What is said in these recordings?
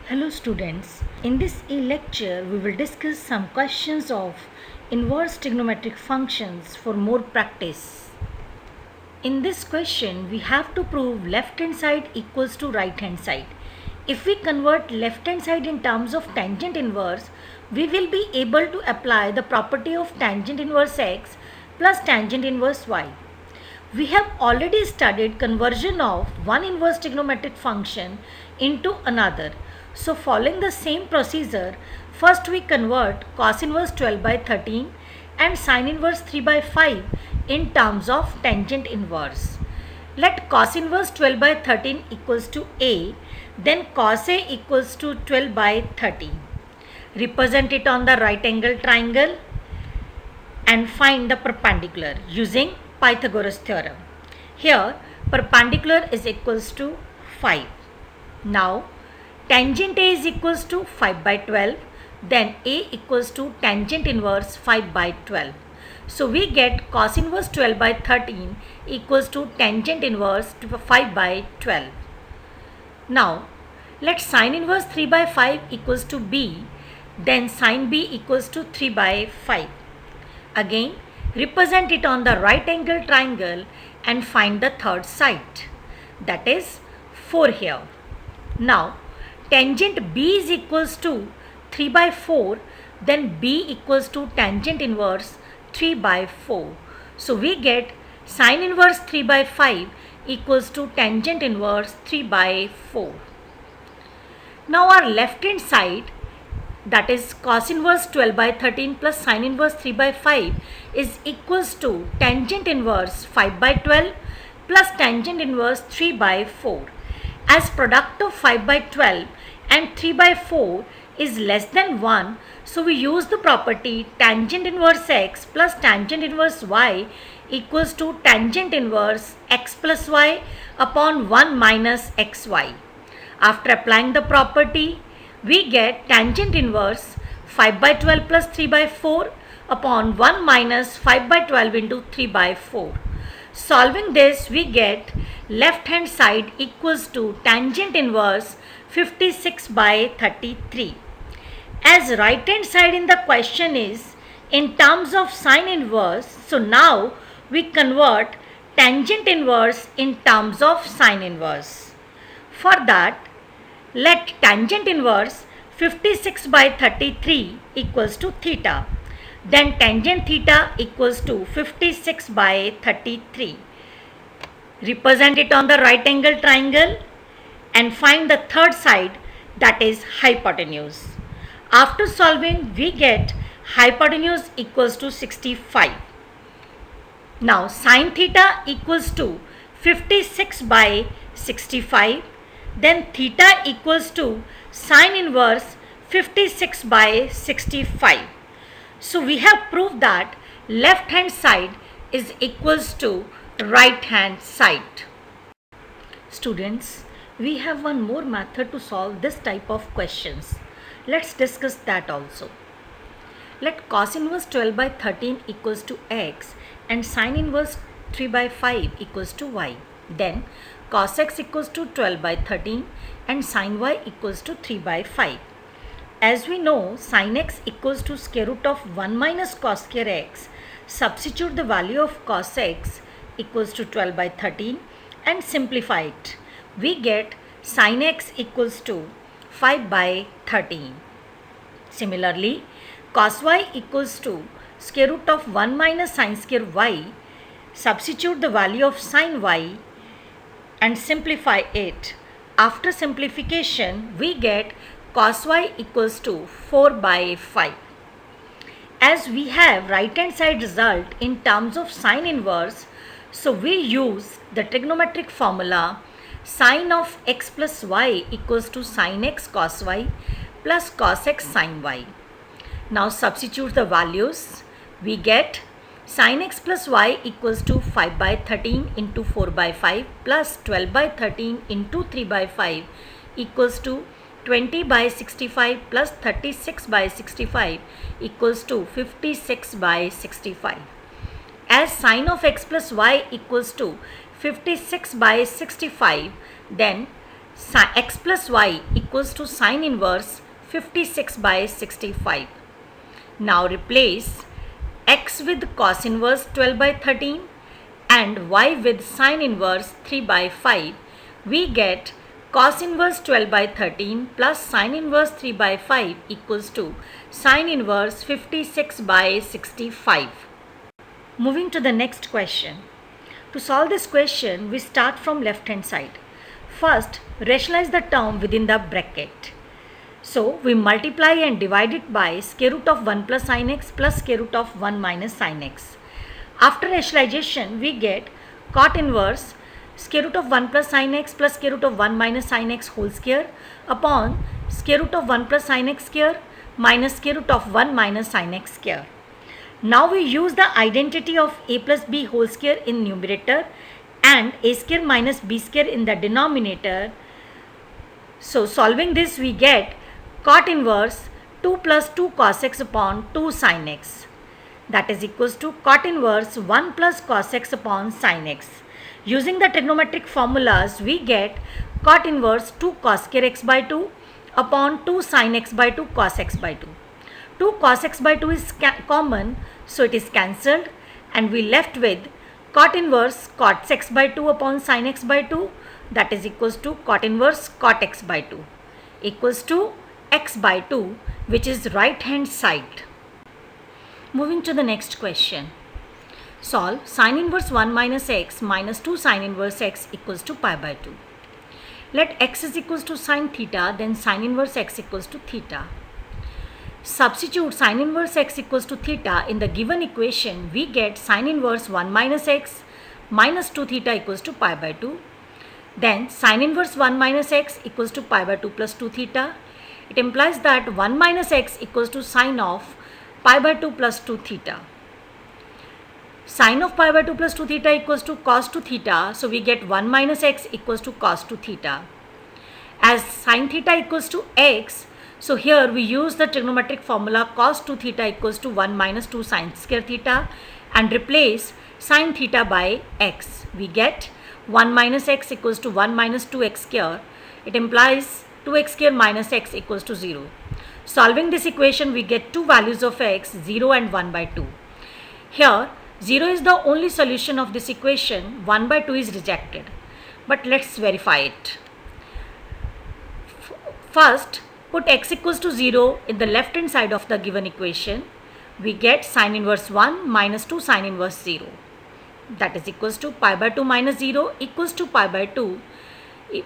Hello students, in this e-lecture we will discuss some questions of inverse trigonometric functions for more practice. In this question we have to prove left hand side equals to right hand side. If we convert left hand side in terms of tangent inverse, we will be able to apply the property of tangent inverse x plus tangent inverse y. We have already studied conversion of one inverse trigonometric function into another. So following the same procedure, first we convert cos inverse 12 by 13 and sin inverse 3 by 5 in terms of tangent inverse. Let cos inverse 12 by 13 equals to a, then cos a equals to 12 by 13. Represent it on the right angle triangle and find the perpendicular using Pythagoras theorem. Here perpendicular is equals to 5. Now tangent A is equals to 5 by 12, then A equals to tangent inverse 5 by 12. So we get cos inverse 12 by 13 equals to tangent inverse 5 by 12. Now let sin inverse 3 by 5 equals to B, then sin B equals to 3 by 5. Again, represent it on the right angle triangle and find the third side, that is 4 here. Now, tangent B is equals to 3 by 4, then B equals to tangent inverse 3 by 4. So, we get sin inverse 3 by 5 equals to tangent inverse 3 by 4. Now, our left hand side, that is cos inverse 12 by 13 plus sin inverse 3 by 5 is equals to tangent inverse 5 by 12 plus tangent inverse 3 by 4. As product of 5 by 12 and 3 by 4 is less than 1, so we use the property tangent inverse x plus tangent inverse y equals to tangent inverse x plus y upon 1 minus xy. After applying the property, we get tangent inverse 5 by 12 plus 3 by 4 upon 1 minus 5 by 12 into 3 by 4. Solving this, we get left hand side equals to tangent inverse 56 by 33. As right hand side in the question is in terms of sine inverse, so now we convert tangent inverse in terms of sine inverse. For that, let tangent inverse 56 by 33 equals to theta. Then tangent theta equals to 56 by 33. Represent it on the right angle triangle and find the third side, that is hypotenuse. After solving, we get hypotenuse equals to 65. Now sin theta equals to 56 by 65. Then theta equals to sin inverse 56 by 65. So we have proved that left hand side is equals to right hand side. Students, we have one more method to solve this type of questions. Let's discuss that also. Let cos inverse 12 by 13 equals to x and sin inverse 3 by 5 equals to y. Then cos x equals to 12 by 13 and sin y equals to 3 by 5. As we know, sin x equals to square root of 1 minus cos square x. Substitute the value of cos x equals to 12 by 13 and simplify it. We get sin x equals to 5 by 13. Similarly, cos y equals to square root of 1 minus sin square y. Substitute the value of sin y and simplify it. After simplification, we get cos y equals to 4 by 5. As we have right hand side result in terms of sine inverse, so we use the trigonometric formula sine of x plus y equals to sin x cos y plus cos x sin y. Now substitute the values. We get sin x plus y equals to 5 by 13 into 4 by 5 plus 12 by 13 into 3 by 5 equals to 20 by 65 plus 36 by 65 equals to 56 by 65. As sin of x plus y equals to 56 by 65, then x plus y equals to sine inverse 56 by 65. Now replace x with cos inverse 12 by 13 and y with sine inverse 3 by 5. We get cos inverse 12 by 13 plus sine inverse 3 by 5 equals to sine inverse 56 by 65. Moving to the next question. To solve this question, we start from left hand side. First, rationalize the term within the bracket. So, we multiply and divide it by square root of 1 plus sin x plus square root of 1 minus sin x. After rationalization, we get cot inverse square root of 1 plus sin x plus square root of 1 minus sin x whole square upon square root of 1 plus sin x square minus square root of 1 minus sin x square. Now we use the identity of a plus b whole square in numerator and a square minus b square in the denominator. So solving this, we get cot inverse 2 plus 2 cos x upon 2 sin x. That is equals to cot inverse 1 plus cos x upon sin x. Using the trigonometric formulas, we get cot inverse 2 cos square x by 2 upon 2 sin x by 2 cos x by 2. 2 cos x by 2 is common, so it is cancelled and we left with cot inverse cot x by 2 upon sin x by 2, that is equals to cot inverse cot x by 2 equals to x by 2, which is right hand side. Moving to the next question. Solve sin inverse 1 minus x minus 2 sin inverse x equals to pi by 2. Let x is equals to sin theta, then sin inverse x equals to theta. Substitute sin inverse x equals to theta in the given equation. We get sin inverse 1 minus x minus 2 theta equals to pi by 2. Then sin inverse 1 minus x equals to pi by 2 plus 2 theta. It implies that 1 minus x equals to sine of pi by 2 plus 2 theta. Sine of pi by 2 plus 2 theta equals to cos 2 theta. So we get 1 minus x equals to cos 2 theta. As sine theta equals to x, so here we use the trigonometric formula cos 2 theta equals to 1 minus 2 sine square theta and replace sine theta by x. We get 1 minus x equals to 1 minus 2x square. It implies 2x square minus x equals to 0. Solving this equation, we get two values of x, 0 and 1 by 2. Here 0 is the only solution of this equation, 1 by 2 is rejected. But let's verify it. First, put x equals to 0 in the left hand side of the given equation. We get sine inverse 1 minus 2 sine inverse 0. That is equals to pi by 2 minus 0 equals to pi by 2,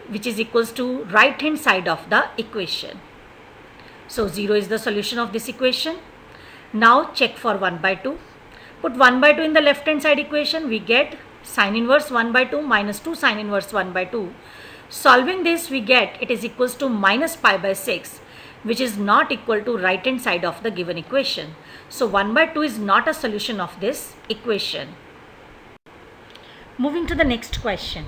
which is equals to right hand side of the equation. So 0 is the solution of this equation. Now check for 1 by 2. Put 1 by 2 in the left hand side equation. We get sine inverse 1 by 2 minus 2 sine inverse 1 by 2. Solving this, we get it is equals to minus pi by 6, which is not equal to right hand side of the given equation. So 1 by 2 is not a solution of this equation. Moving to the next question.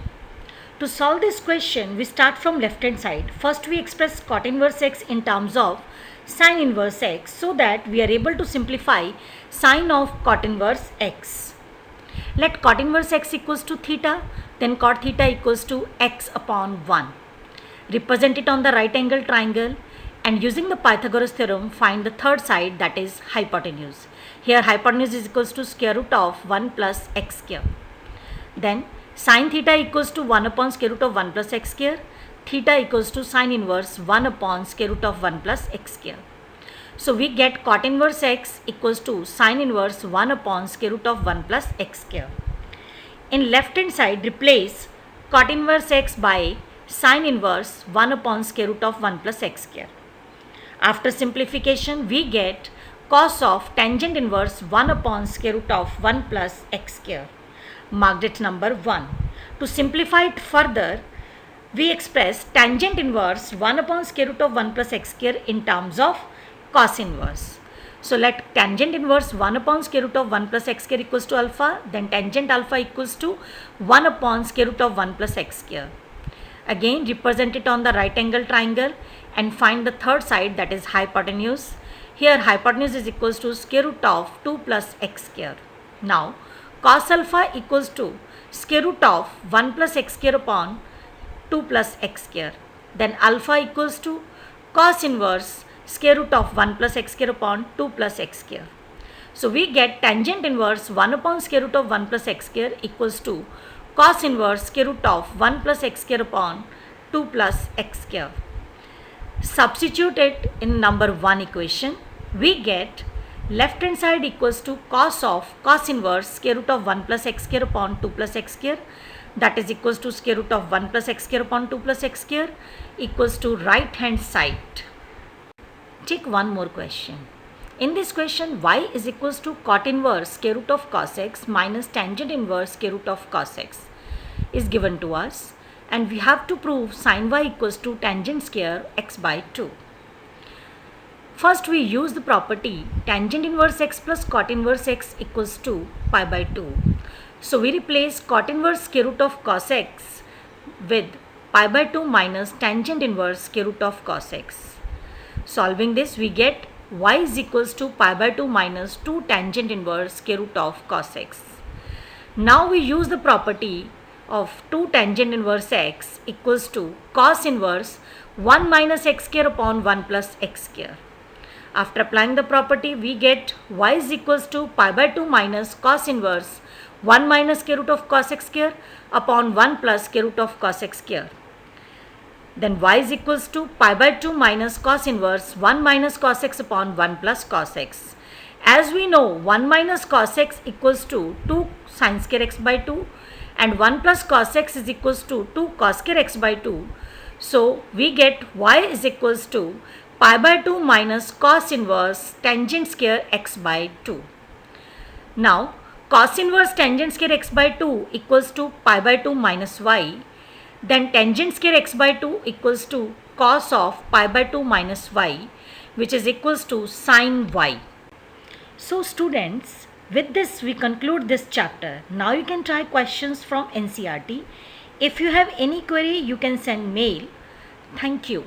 To solve this question, we start from left hand side. First we express cot inverse x in terms of sine inverse x so that we are able to simplify sine of cot inverse x. Let cot inverse x equals to theta, then cot theta equals to x upon 1. Represent it on the right angle triangle and using the Pythagoras theorem find the third side, that is hypotenuse. Here hypotenuse is equals to square root of 1 plus x square. Then sin theta equals to 1 upon square root of 1 plus x square. Theta equals to sine inverse 1 upon square root of 1 plus x square. So we get cot inverse x equals to sine inverse 1 upon square root of 1 plus x square. In left hand side, replace cot inverse x by sine inverse 1 upon square root of 1 plus x square. After simplification, we get cos of tangent inverse 1 upon square root of 1 plus x square. Marked it number 1. To simplify it further, we express tangent inverse 1 upon square root of 1 plus x square in terms of cos inverse. So let tangent inverse 1 upon square root of 1 plus x square equals to alpha, then tangent alpha equals to 1 upon square root of 1 plus x square. Again represent it on the right angle triangle and find the third side, that is hypotenuse. Here hypotenuse is equals to square root of 2 plus x square. Now cos alpha equals to square root of 1 plus x square upon 2 plus x square. then alpha equals to cos inverse square root of 1 plus x square upon 2 plus x square. So we get tangent inverse 1 upon square root of 1 plus x square equals to cos inverse square root of 1 plus x square upon 2 plus x square. Substitute it in number 1 equation. We get left hand side equals to cos of cos inverse square root of 1 plus x square upon 2 plus x square, that is equals to square root of 1 plus x square upon 2 plus x square equals to right hand side. Take one more question. In this question, y is equals to cot inverse square root of cos x minus tangent inverse square root of cos x is given to us, and we have to prove sin y equals to tangent square x by 2. First we use the property tangent inverse x plus cot inverse x equals to pi by 2. So we replace cot inverse square root of cos x with pi by 2 minus tangent inverse square root of cos x. Solving this, we get y is equals to pi by 2 minus 2 tangent inverse square root of cos x. Now we use the property of 2 tangent inverse x equals to cos inverse 1 minus x square upon 1 plus x square. After applying the property, we get y is equals to pi by 2 minus cos inverse 1 minus square root of cos x square upon 1 plus square root of cos x square. Then y is equals to pi by 2 minus cos inverse 1 minus cos x upon 1 plus cos x. As we know, 1 minus cos x equals to 2 sin square x by 2 and 1 plus cos x is equals to 2 cos square x by 2. So we get y is equals to pi by 2 minus cos inverse tangent square x by 2. Now cos inverse tangent square x by 2 equals to pi by 2 minus y. Then tangent square x by 2 equals to cos of pi by 2 minus y, which is equals to sin y. So students, with this we conclude this chapter. Now you can try questions from NCERT. If you have any query, you can send mail. Thank you.